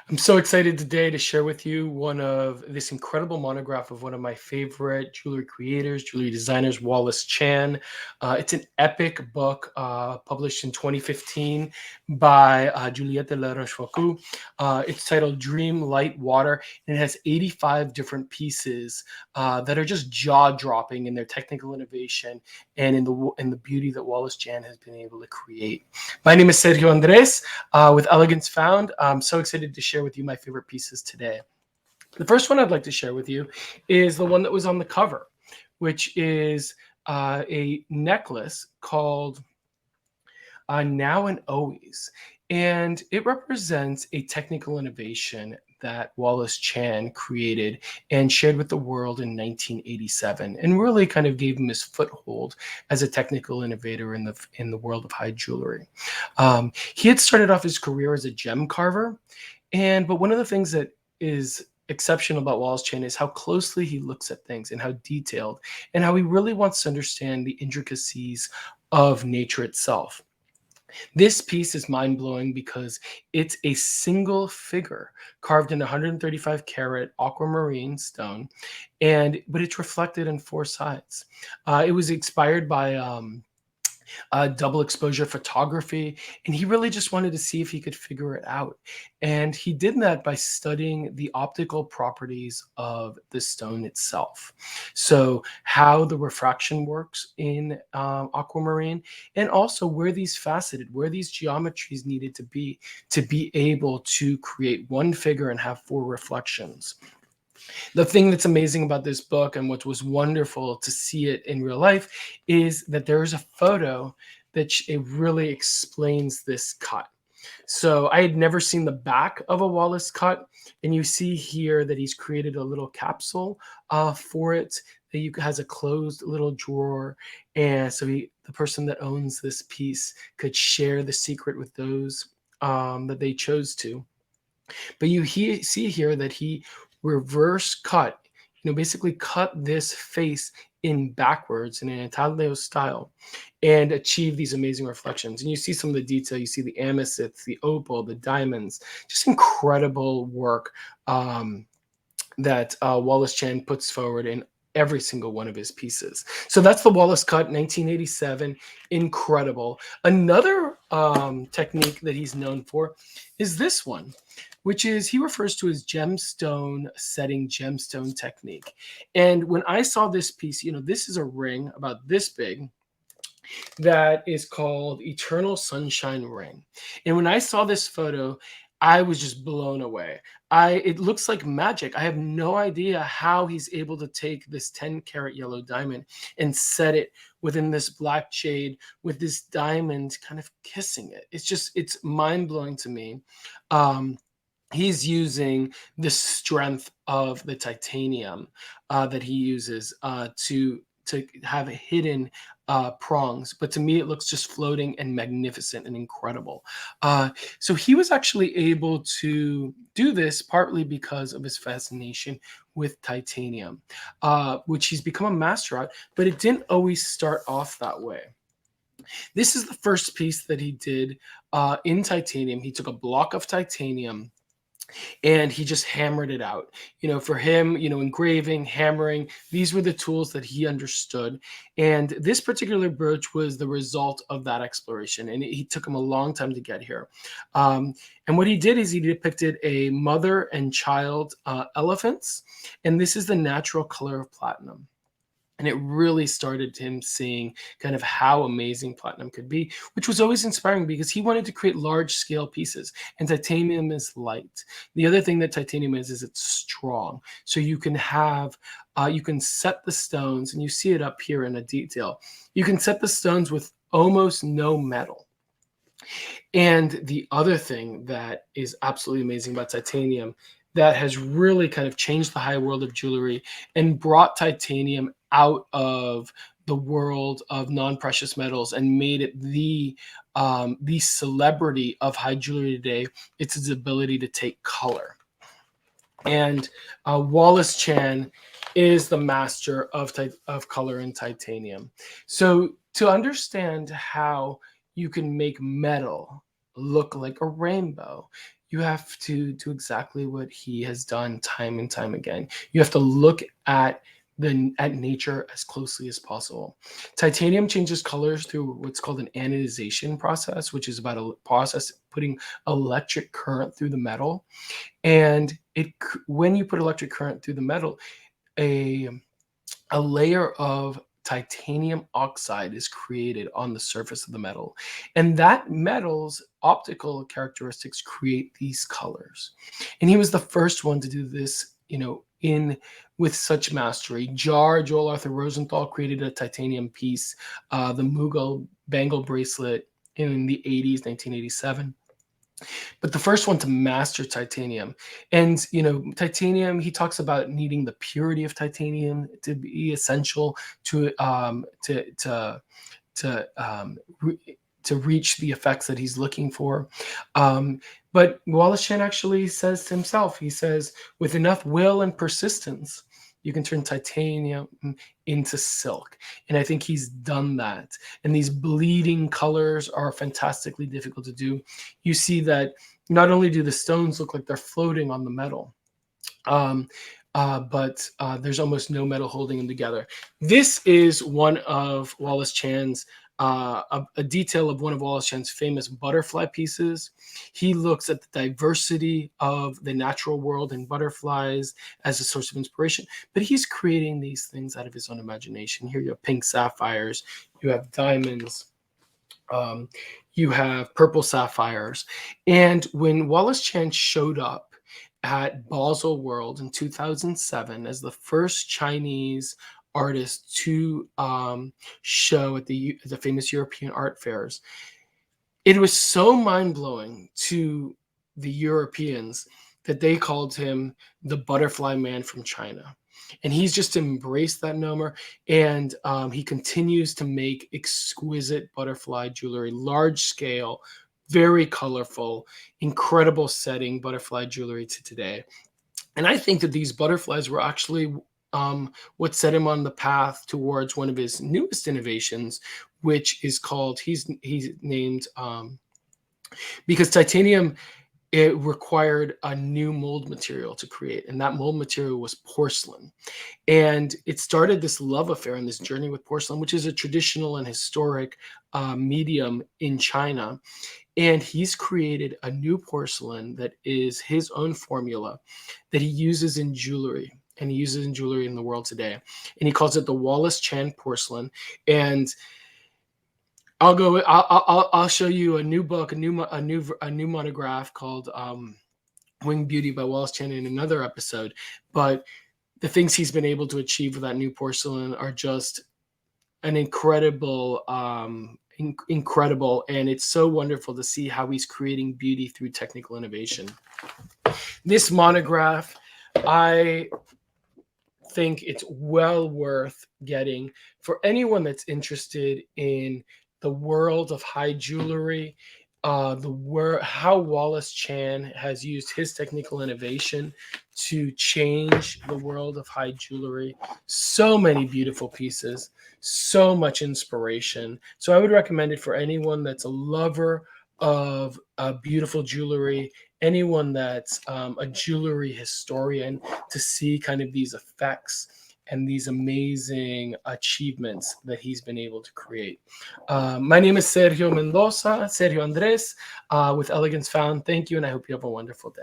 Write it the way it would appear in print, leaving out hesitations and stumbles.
I'm so excited today to share with you one of this incredible monograph of one of my favorite jewelry creators, jewelry designers, Wallace Chan. It's an epic book published in 2015 by Juliet de la Rochefoucauld. It's titled Dream, Light, Water, and it has 85 different pieces that are just jaw-dropping in their technical innovation and in the beauty that Wallace Chan has been able to create. My name is Sergio Andres with Elegance Found. I'm so excited to share with you my favorite pieces today. The first one I'd like to share with you is the one that was on the cover, which is a necklace called Now and Always. And it represents a technical innovation that Wallace Chan created and shared with the world in 1987, and really kind of gave him his foothold as a technical innovator in the world of high jewelry. He had started off his career as a gem carver, but one of the things that is exceptional about Wallace Chan is how closely he looks at things and how detailed, and how he really wants to understand the intricacies of nature itself. This piece is mind-blowing because it's a single figure carved in 135 karat aquamarine stone, but it's reflected in four sides. It was inspired by double exposure photography, and he really just wanted to see if he could figure it out. And he did that by studying the optical properties of the stone itself. So, how the refraction works in aquamarine, and also where these geometries needed to be able to create one figure and have four reflections. The thing that's amazing about this book, and what was wonderful to see it in real life, is that there is a photo that it really explains this cut. So I had never seen the back of a Wallace cut, and you see here that he's created a little capsule for it that has a closed little drawer, and so the person that owns this piece could share the secret with those that they chose to. But see here that he reverse cut, basically cut this face in backwards in an intaglio style and achieve these amazing reflections. And you see some of the detail. You see the amethyst, the opal, the diamonds, just incredible work that Wallace Chan puts forward in every single one of his pieces. So that's the Wallace cut, 1987. Incredible. Another technique that he's known for is this one, which is he refers to as gemstone setting, gemstone technique. And when I saw this piece, this is a ring about this big that is called Eternal Sunshine Ring. And when I saw this photo, I was just blown away. It looks like magic. I have no idea how he's able to take this 10 karat yellow diamond and set it within this black jade with this diamond kind of kissing it. It's mind blowing to me. He's using the strength of the titanium that he uses to have hidden prongs, but to me it looks just floating and magnificent and incredible. So he was actually able to do this partly because of his fascination with titanium, which he's become a master at, but it didn't always start off that way. This is the first piece that he did in titanium. He took a block of titanium and he just hammered it out. For him, engraving, hammering, these were the tools that he understood. And this particular brooch was the result of that exploration. And he took him a long time to get here. And what he did is he depicted a mother and child elephants. And this is the natural color of platinum. And it really started him seeing kind of how amazing platinum could be, which was always inspiring because he wanted to create large scale pieces, and titanium is light. The other thing that titanium is it's strong. So you can set the stones, and you see it up here in a detail. You can set the stones with almost no metal. And the other thing that is absolutely amazing about titanium that has really kind of changed the high world of jewelry and brought titanium out of the world of non-precious metals and made it the celebrity of high jewelry today. It's its ability to take color. And Wallace Chan is the master of color in titanium. So to understand how you can make metal look like a rainbow, you have to do exactly what he has done time and time again. You have to look at nature as closely as possible. Titanium changes colors through what's called an anodization process, which is about a process putting electric current through the metal. And when you put electric current through the metal, a a layer of titanium oxide is created on the surface of the metal. And that metal's optical characteristics create these colors. And he was the first one to do this, in with such mastery. Joel Arthur Rosenthal created a titanium piece, the Mughal bangle bracelet in the 80s, 1987. But the first one to master titanium. And titanium, he talks about needing the purity of titanium to be essential to reach the effects that he's looking for. But Wallace Chan actually says to himself, he says, with enough will and persistence, you can turn titanium into silk. And I think he's done that. And these bleeding colors are fantastically difficult to do. You see that not only do the stones look like they're floating on the metal, but there's almost no metal holding them together. This is one of Wallace Chan's a detail of one of Wallace Chan's famous butterfly pieces. He looks at the diversity of the natural world and butterflies as a source of inspiration, but he's creating these things out of his own imagination. Here you have pink sapphires, you have diamonds, you have purple sapphires. And when Wallace Chan showed up at Basel World in 2007 as the first Chinese artist to show at the famous European art fairs, it was so mind-blowing to the Europeans that they called him the butterfly man from China. And he's just embraced that number, and he continues to make exquisite butterfly jewelry, large scale, very colorful, incredible setting butterfly jewelry to today. And I think that these butterflies were actually what set him on the path towards one of his newest innovations, which is called, he's named, because titanium, it required a new mold material to create, and that mold material was porcelain. And it started this love affair and this journey with porcelain, which is a traditional and historic medium in China. And he's created a new porcelain that is his own formula that he uses in jewelry, and he uses in jewelry in the world today. And he calls it the Wallace Chan porcelain. And I'll show you a new book, a new monograph called Winged Beauty by Wallace Chan in another episode. But the things he's been able to achieve with that new porcelain are just an incredible, incredible. And it's so wonderful to see how he's creating beauty through technical innovation. This monograph, I think it's well worth getting for anyone that's interested in the world of high jewelry, how Wallace Chan has used his technical innovation to change the world of high jewelry. So many beautiful pieces, so much inspiration. So I would recommend it for anyone that's a lover of beautiful jewelry, anyone that's a jewelry historian, to see kind of these effects and these amazing achievements that he's been able to create. My name is Sergio Andres, with Elegance Found. Thank you, and I hope you have a wonderful day.